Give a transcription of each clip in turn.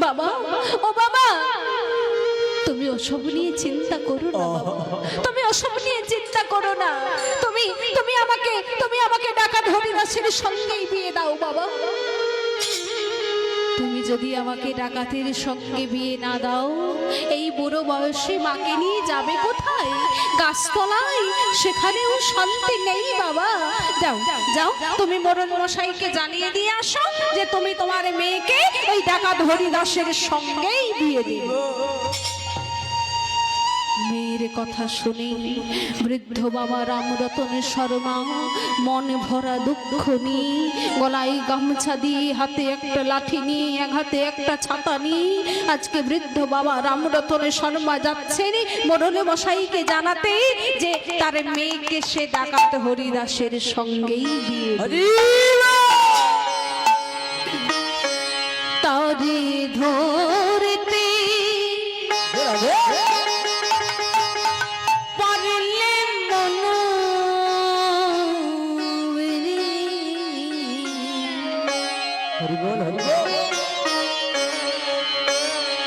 বাবা, ও বাবা, তুমি ওসব নিয়ে চিন্তা করো না বাবা, তুমি ওসব নিয়ে চিন্তা করো না। তুমি তুমি আমাকে ডাকাত হরিদাসের সঙ্গেই বিয়ে দাও বাবা। তুমি যদি আমাকে ডাকাতের সঙ্গে বিয়ে না দাও, এই বুড়ো বয়সে মাকে নিয়ে যাবে কোথায়? গাছতলায়, সেখানেও শান্তি নেই বাবা। যাও যাও, তুমি মোড়ল মশাইকে জানিয়ে দিয়ে আসো যে তুমি তোমার মেয়েকে এই ডাকাত হরিদাসের সঙ্গেই বিয়ে দিবে। মেয়ের কথা শুনে বৃদ্ধ বাবা রামরতনের শর্মা মন ভরা দুঃখ নিয়ে, গলায় গামছা দিয়ে, হাতে একটা লাঠি নিয়ে, এক হাতে একটা ছাতা নিয়ে আজকে বৃদ্ধ বাবা রামরতনের শর্মা যাচ্ছেন মোড়ল মশাইকে জানাতে যে তার মেয়েকে সে ডাকাত হরিদাসের সঙ্গেই বিয়ে দিবে। তারি ধরতে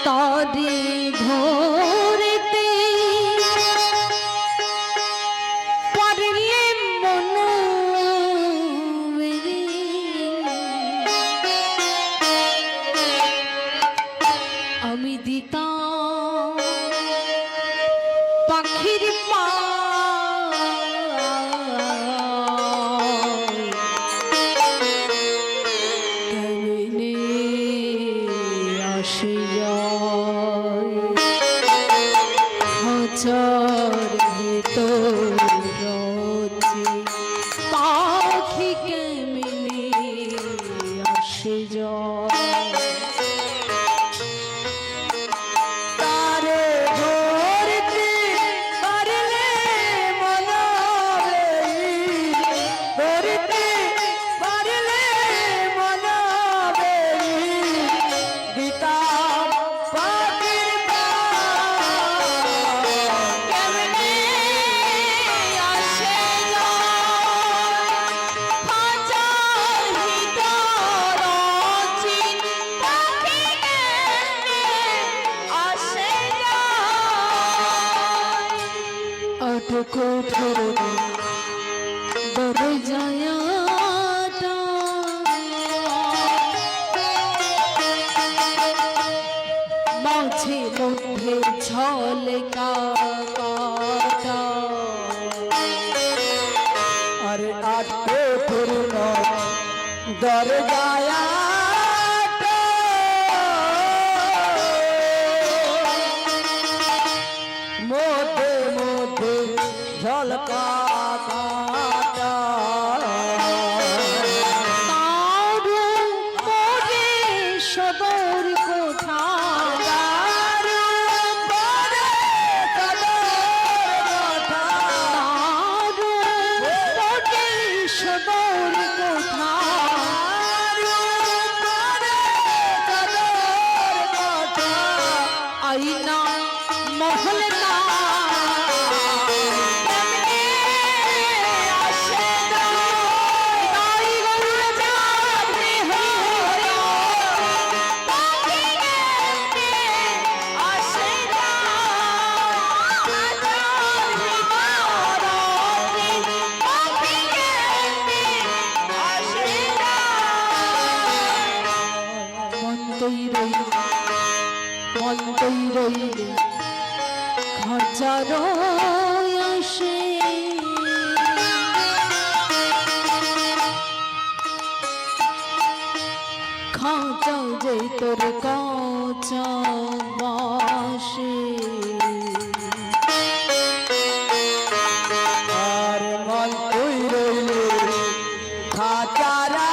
তারি ধরতে পারলে মন, আমি দিতাম পাখির পা পাখি কেমনে আসে তারে ধরতে পারলে মনাবে, ধরতে পারলে মনাবে, দিতাম পাখির পা কেমনে আসে মাঝে মধ্যে ঝলকা কাটা, अरे आटे पूर्ण दरगाया मोदे मोदे झलका काटा তারু পরে সদর কোথা, তারু পরে সদর কোথা, আইনা মহল না হাজারো আসে খাঁচা যে তোর কাঁচা বাসে, আর মন তুই রইলে খাচারা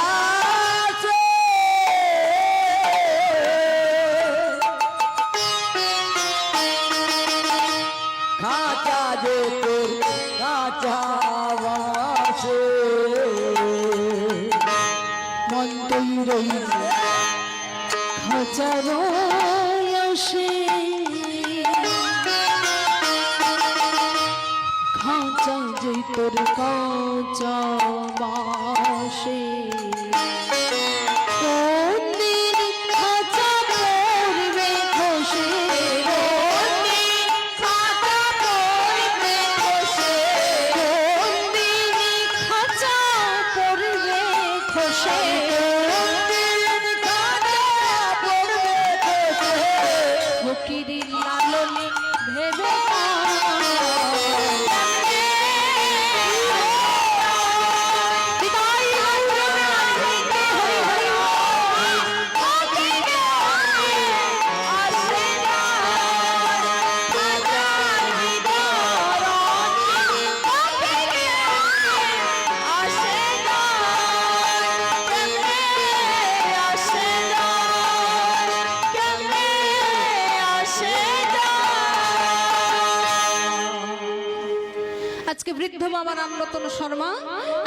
खाचा जे तोर काचा वासे মন তৈরই হাজারো আসে খাঁচা যে তোর কাঁচা বাসে, কোনদিন খাঁচা বৃদ্ধ বাবা রামরতন শর্মা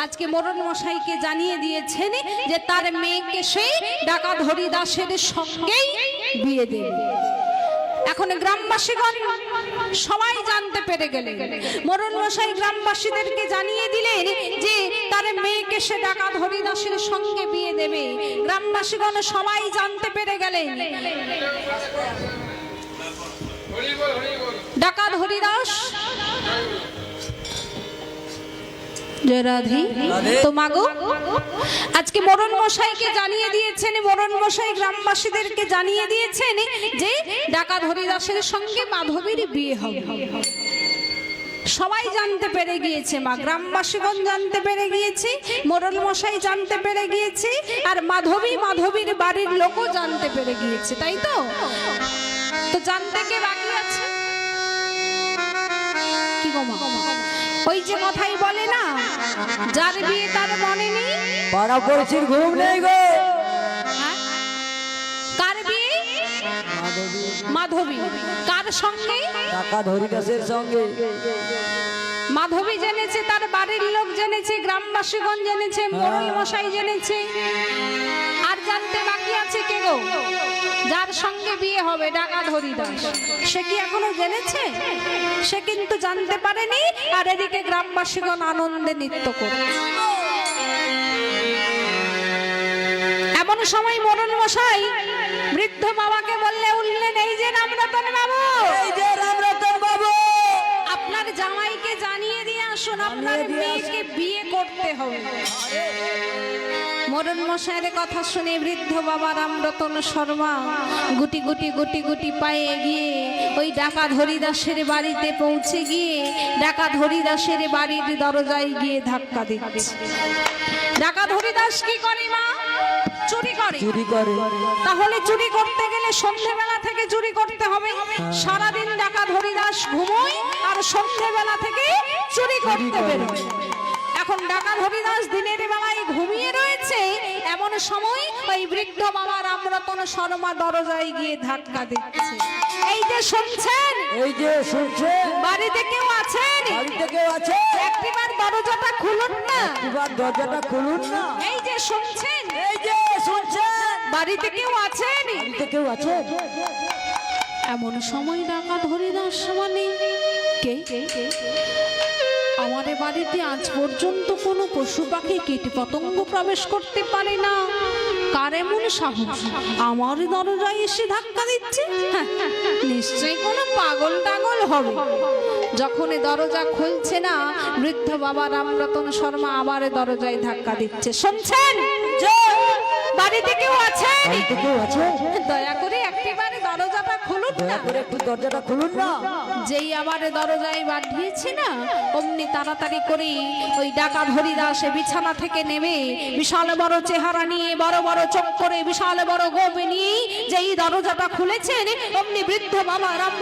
আজকে মরণ মশাইকে জানিয়ে দিয়েছেন যে তার মেয়েকে সেই ডাকাত হরিদাসের সঙ্গেই বিয়ে দেবে। এখন গ্রামবাসীগণ সবাই জানতে পেরে গেলেন। মরণ মশাই গ্রামবাসীদেরকে জানিয়ে দিলেন যে তার মেয়েকে সে ডাকাত হরিদাসের সঙ্গে বিয়ে দেবে। গ্রামবাসীগণ সবাই জানতে পেরে গেলেন। ডাকাত হরিদাস জয় রাধে। তো মাগো আজকে মরণ মশাইকে জানিয়ে দিয়েছেন, মরণ মশাই গ্রামবাসীদেরকে জানিয়ে দিয়েছেন যে ডাকাত হরিদাসের সঙ্গে মাধবীর বিয়ে হবে। সবাই জানতে পেরে গিয়েছে, মা গ্রামবাসীগণ জানতে পেরে গিয়েছে, মরণ মশাই জানতে পেরে গিয়েছে, আর মাধবীর বাড়ির লোকও জানতে পেরে গিয়েছে, তাই তো? তো জানতে কে বাকি আছে? কি গো মা, ওই যে কথাই বলে না, যার বিয়ে তার মনে নেই, পাড়া পড়শির ঘুম নেই গো। কার বিয়ে? মাধবী। কার সঙ্গে? ডাকাত হরিদাসের সঙ্গে। মাধবী জেনেছে, তার বাড়ির লোক জেনেছে, গ্রামবাসীগণ জেনেছে, মরণ মশাই জেনেছে, আর জানতে বাকি আছে কে গো? যার সঙ্গে বিয়ে হবে ডাকাত হরিদাস, সে কি এখনো জেনেছে? সে কিন্তু জানতে পারেনি। আর এদিকে গ্রামবাসীগণ আনন্দে নৃত্য করছে। এমন সময় মরণ মশাই বৃদ্ধ বাবাকে উঠলেন, এই যে রামরতন বাবু, এই যে রামরতন বাবু, আপনার জামাইকে জানিয়ে দিয়ে আসুন, আপনার মেয়েকে বিয়ে করতে হবে। মরণ মশাইয়ের কথা শুনে বৃদ্ধ বাবা রামরতন শর্মা গুটি গুটি গুটি গুটি পায়ে গিয়ে ওই ডাকাত হরিদাসের বাড়িতে পৌঁছে গিয়ে ডাকাত হরিদাসের বাড়ির দরজায় গিয়ে ধাক্কা দিচ্ছে। ডাকাত হরিদাস কি করে মা? চুরি করে। চুরি করে। তাহলে চুরি করতে গেলে সন্ধ্যেবেলা থেকে চুরি করতে হবে। সারাদিন ডাকাত হরিদাস ঘুমোয় আর সন্ধ্যেবেলা থেকে চুরি করতে বেরোয়। এখন ডাকাত হরিদাস দিনের বেলায় ঘুমিয়ে রয়েছে, এমন সময় ওই বৃদ্ধ বাবা রামরতন শর্মা দরজায় গিয়ে ধাক্কা দিচ্ছে। এই যে শুনছেন, এই যে শুনছেন, বাড়িতে কেউ আছেন? বাড়িতে কেউ আছে? একটিবার দরজাটা খুলুন না। একবার দরজাটা খুলুন না। এই যে শুনছেন, এই যে শুনছেন, বাড়িতে কেউ আছেন? বাড়িতে কেউ আছে? এমন সময় ডাকাত হরিদাস মানে কে? আমাদের বাড়িতে আজ পর্যন্ত কোনো পশু পাখি কীট পতঙ্গ প্রবেশ করতে পারে না, কার এমন সাহস আমার দরজায় এসে ধাক্কা দিচ্ছে? নিশ্চয়ই কোনো পাগল টাগল হবে। যখন দরজা খুলছে না, বৃদ্ধ বাবা রামরতন শর্মা আবার দরজায় ধাক্কা দিচ্ছে। শুনছেন, বাড়িতে কেউ আছে? বাড়িতে কেউ আছে? দয়া করে একটিবারে দরজাটা খুলুন না। দয়া করে একটু দরজাটা খুলুন না। যেই আবার দরজায় বাঁধিয়েছি না, অমনি তাড়াতাড়ি করে ওই ডাকাত হরিদাস বিছানা থেকে নেমে বিশাল বড় চেহারা নিয়ে, বড় বড় চোখ করে, বিশাল বড় গোপ নিয়ে যেই দরজাটা খুলেছেন, অমনি বৃদ্ধ বাবা রাম